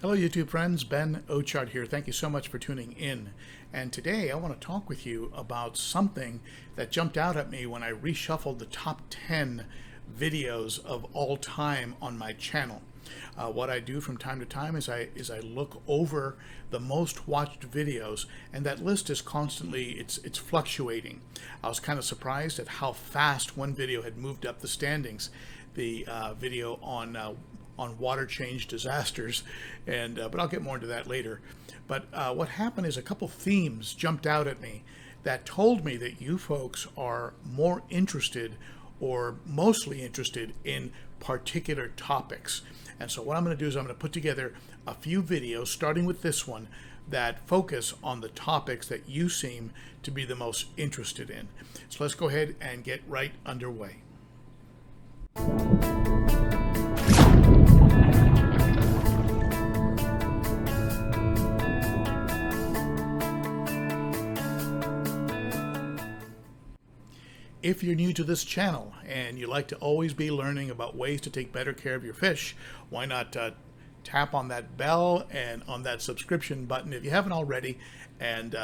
Hello YouTube friends, Ben Ochart here. Thank you so much for tuning in. And today I want to talk with you about something that jumped out at me when I reshuffled the top 10 videos of all time on my channel. What I do from time to time is I look over the most watched videos, and that list is constantly, it's fluctuating. I was kind of surprised at how fast one video had moved up the standings. The video on water change disasters, and but I'll get more into that later. But what happened is a couple themes jumped out at me that told me that you folks are more interested or mostly interested in particular topics. And so what I'm going to do is I'm going to put together a few videos, starting with this one, that focus on the topics that you seem to be the most interested in. So let's go ahead and get right underway. If you're new to this channel and you like to always be learning about ways to take better care of your fish, why not tap on that bell and on that subscription button if you haven't already, and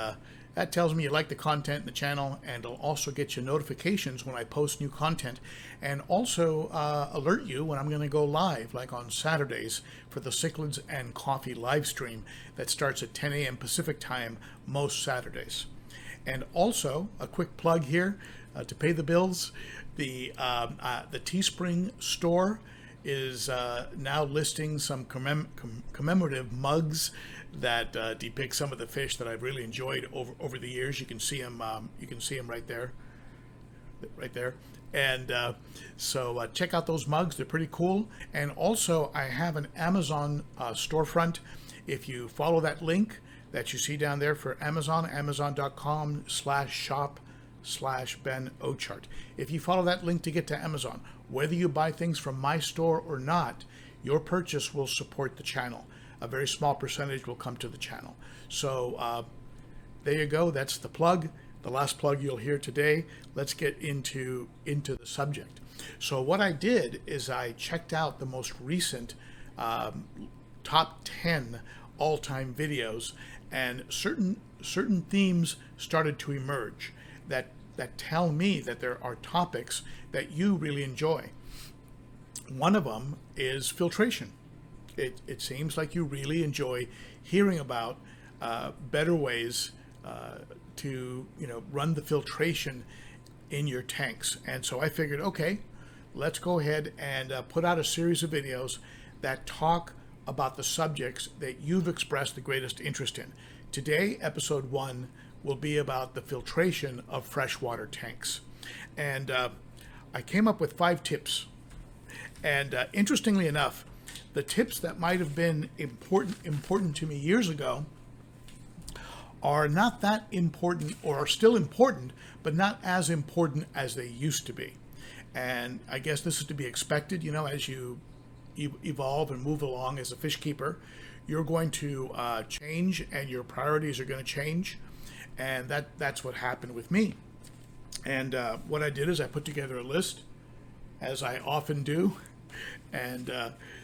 that tells me you like the content in the channel, and it'll also get you notifications when I post new content, and also alert you when I'm going to go live, like on Saturdays for the Cichlids and Coffee live stream that starts at 10 a.m. Pacific time most Saturdays. And also a quick plug here. To pay the bills, the Teespring store is now listing some commemorative mugs that depict some of the fish that I've really enjoyed over the years. You can see them. You can see them right there, And so check out those mugs. They're pretty cool. And also, I have an Amazon storefront. If you follow that link that you see down there for Amazon, amazon.com/shop/Ben Ochart. If you follow that link to get to Amazon, whether you buy things from my store or not, your purchase will support the channel. A very small percentage will come to the channel. So there you go. That's the plug. The last plug you'll hear today. Let's get into the subject. So what I did is I checked out the most recent top 10 all-time videos, and certain themes started to emerge that tell me that there are topics that you really enjoy. One of them is filtration. It seems like you really enjoy hearing about better ways to run the filtration in your tanks. And so I figured, okay, let's go ahead and put out a series of videos that talk about the subjects that you've expressed the greatest interest in. Today, episode 1 will be about the filtration of freshwater tanks. And I came up with 5 tips. And interestingly enough, the tips that might have been important to me years ago are not that important, or are still important, but not as important as they used to be. And I guess this is to be expected. As you evolve and move along as a fish keeper, you're going to change, and your priorities are going to change. And that's what happened with me. And what I did is I put together a list, as I often do. And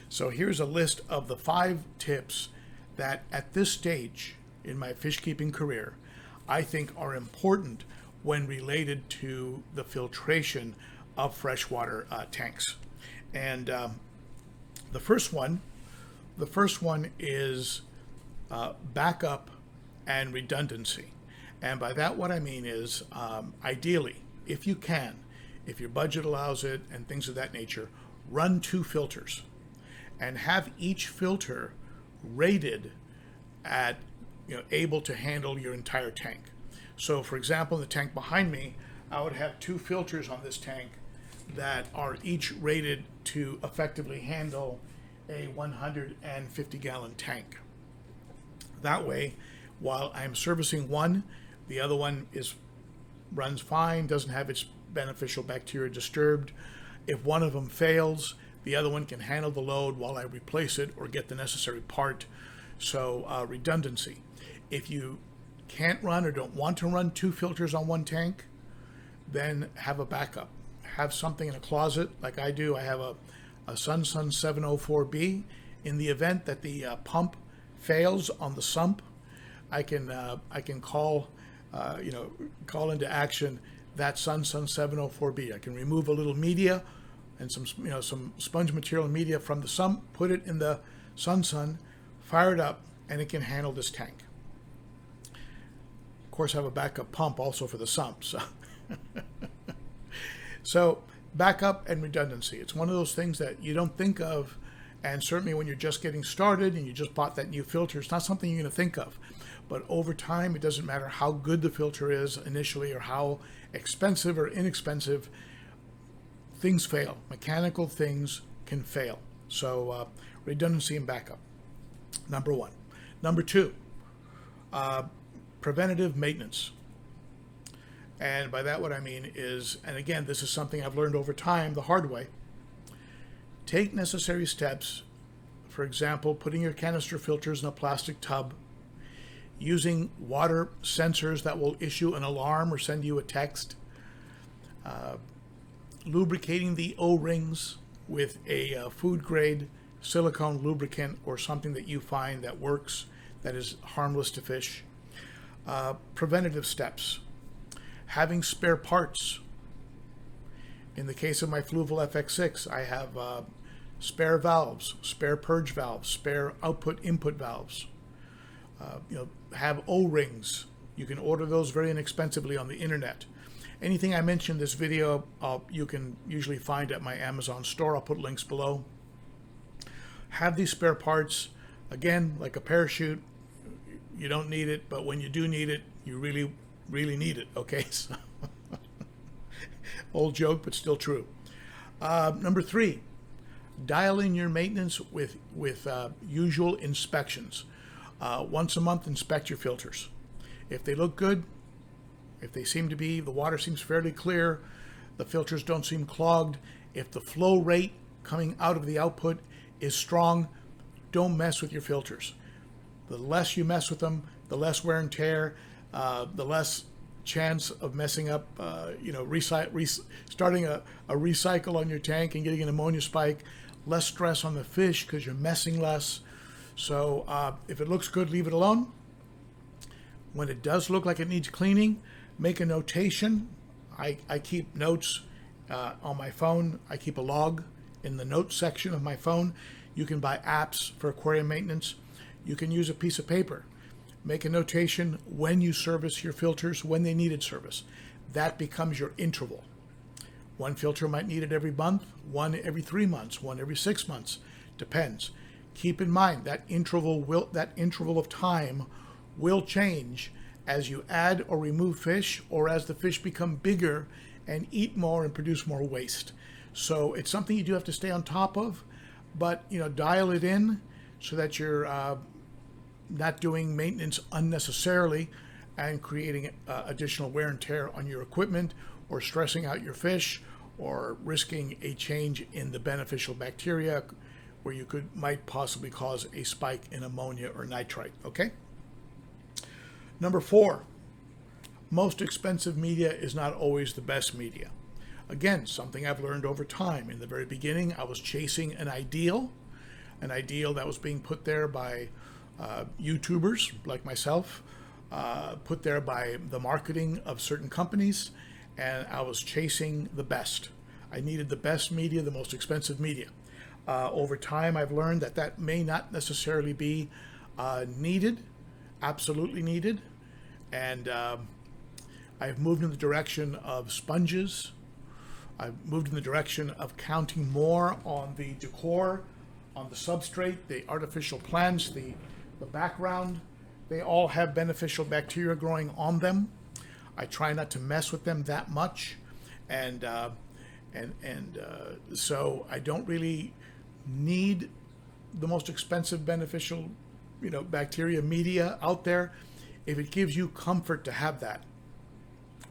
so here's a list of the 5 tips that at this stage in my fish keeping career, I think are important when related to the filtration of freshwater tanks. And the first one is backup and redundancy. And by that, what I mean is, ideally, if you can, if your budget allows it and things of that nature, run 2 filters and have each filter rated at, able to handle your entire tank. So for example, in the tank behind me, I would have 2 filters on this tank that are each rated to effectively handle a 150-gallon tank. That way, while I'm servicing one, the other one runs fine, doesn't have its beneficial bacteria disturbed. If one of them fails, the other one can handle the load while I replace it or get the necessary part. So redundancy. If you can't run or don't want to run 2 filters on one tank, then have a backup. Have something in a closet like I do. I have a Sun 704B In the event that the pump fails on the sump, I can call call into action that Sun 704B. I can remove a little media and some sponge material and media from the sump, put it in the Sun, fire it up, and it can handle this tank. Of course, I have a backup pump also for the sump. So backup and redundancy. It's one of those things that you don't think of, and certainly when you're just getting started and you just bought that new filter, it's not something you're going to think of. But over time, it doesn't matter how good the filter is initially or how expensive or inexpensive, things fail. Mechanical things can fail. So redundancy and backup, number one. Number two, preventative maintenance. And by that what I mean is, and again, this is something I've learned over time the hard way, take necessary steps. For example, putting your canister filters in a plastic tub, using water sensors that will issue an alarm or send you a text, lubricating the O-rings with a food grade silicone lubricant or something that you find that works, that is harmless to fish. Preventative steps, having spare parts. In the case of my Fluval FX6, I have spare valves, spare purge valves, spare output-input valves. Have O-rings. You can order those very inexpensively on the internet. Anything I mentioned in this video, you can usually find at my Amazon store. I'll put links below. Have these spare parts. Again, like a parachute, you don't need it, but when you do need it, you really, really need it, okay? So old joke, but still true. Number three, dial in your maintenance with usual inspections. Once a month, inspect your filters. If they look good, if they seem to be, the water seems fairly clear, the filters don't seem clogged, if the flow rate coming out of the output is strong, don't mess with your filters. The less you mess with them, the less wear and tear, the less chance of messing up, starting a recycle on your tank and getting an ammonia spike, less stress on the fish because you're messing less. So if it looks good, leave it alone. When it does look like it needs cleaning, make a notation. I keep notes on my phone. I keep a log in the notes section of my phone. You can buy apps for aquarium maintenance. You can use a piece of paper. Make a notation when you service your filters, when they needed service. That becomes your interval. One filter might need it every month, one every 3 months, one every 6 months. Depends. Keep in mind that interval of time will change as you add or remove fish, or as the fish become bigger and eat more and produce more waste. So it's something you do have to stay on top of, but dial it in so that you're not doing maintenance unnecessarily and creating additional wear and tear on your equipment, or stressing out your fish, or risking a change in the beneficial bacteria where you might possibly cause a spike in ammonia or nitrite, okay? Number four, most expensive media is not always the best media. Again, something I've learned over time. In the very beginning, I was chasing an ideal that was being put there by YouTubers like myself, put there by the marketing of certain companies, and I was chasing the best. I needed the best media, the most expensive media. Over time, I've learned that may not necessarily be needed, absolutely needed, and I've moved in the direction of sponges. I've moved in the direction of counting more on the decor, on the substrate, the artificial plants, the background. They all have beneficial bacteria growing on them. I try not to mess with them that much, and so I don't really need the most expensive beneficial bacteria media out there. If it gives you comfort to have that,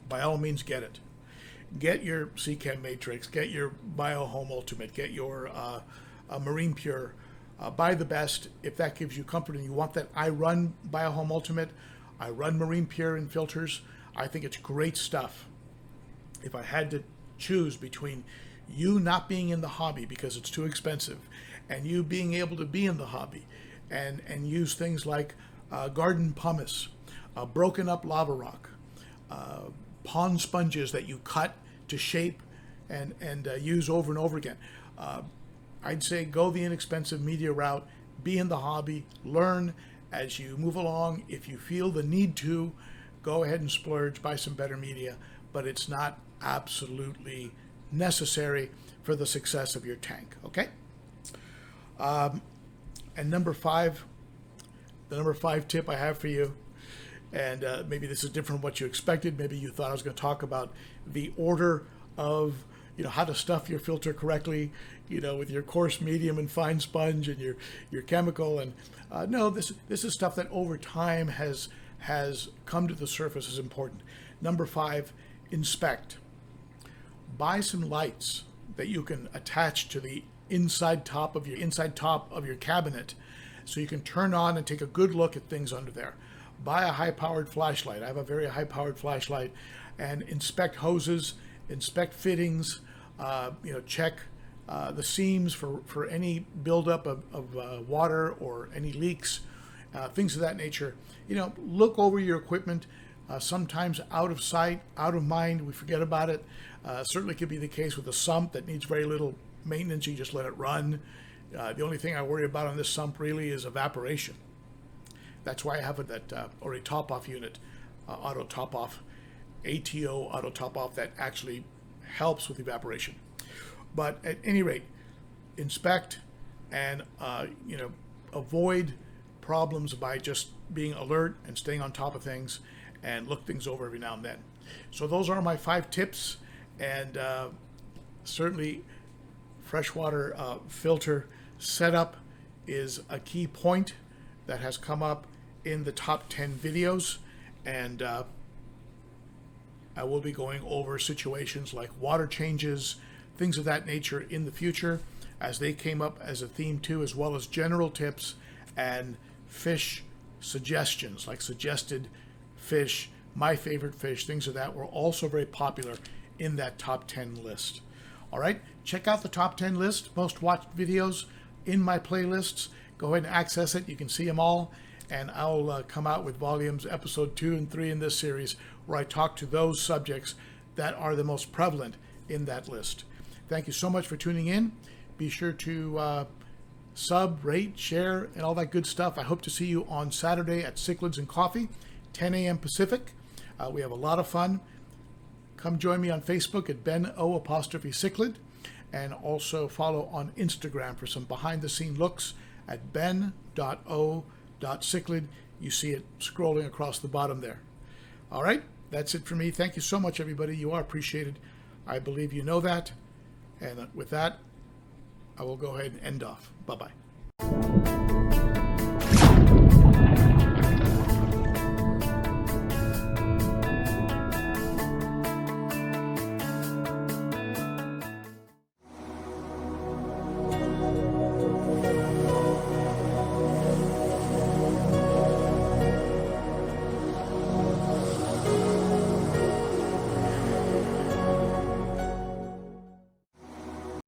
by all means get it. Get your Seachem Matrix, get your BioHome Ultimate, get your Marine Pure. Buy the best if that gives you comfort and you want that. I run BioHome Ultimate, I run Marine Pure in filters. I think it's great stuff. If I had to choose between you not being in the hobby because it's too expensive and you being able to be in the hobby and use things like garden pumice, broken up lava rock, pond sponges that you cut to shape and use over and over again. I'd say go the inexpensive media route, be in the hobby, learn as you move along. If you feel the need to, go ahead and splurge, buy some better media, but it's not absolutely necessary for the success of your tank, okay? And number 5, the number 5 tip I have for you, and maybe this is different from what you expected. Maybe you thought I was going to talk about the order of, how to stuff your filter correctly, with your coarse, medium, and fine sponge and your chemical. And no, this is stuff that over time has come to the surface as important. Number 5, inspect. Buy some lights that you can attach to the inside top of your cabinet, so you can turn on and take a good look at things under there. Buy a high-powered flashlight. I have a very high-powered flashlight, and inspect hoses, inspect fittings, check the seams for any buildup of water or any leaks, things of that nature. Look over your equipment. Sometimes out of sight, out of mind, we forget about it. Certainly could be the case with a sump that needs very little maintenance. You just let it run. The only thing I worry about on this sump really is evaporation. That's why I have that already top-off unit, auto top-off, ATO auto top-off, that actually helps with evaporation. But at any rate, inspect and avoid problems by just being alert and staying on top of things, and look things over every now and then. So those are my 5 tips, and certainly freshwater filter setup is a key point that has come up in the top 10 videos, and I will be going over situations like water changes, things of that nature in the future, as they came up as a theme too, as well as general tips and fish suggestions, like suggested fish, my favorite fish, things of that were also very popular in that top 10 list. All right, check out the top 10 list, most watched videos in my playlists. Go ahead and access it. You can see them all, and I'll come out with volumes, episode 2 and 3 in this series, where I talk to those subjects that are the most prevalent in that list. Thank you so much for tuning in. Be sure to sub, rate, share, and all that good stuff. I hope to see you on Saturday at Cichlids and Coffee, 10 a.m. Pacific. We have a lot of fun. Come join me on Facebook at Ben_O_Cichlid, and also follow on Instagram for some behind-the-scene looks at Ben.O.Cichlid. You see it scrolling across the bottom there. All right, that's it for me. Thank you so much, everybody. You are appreciated. I believe you know that. And with that, I will go ahead and end off. Bye-bye.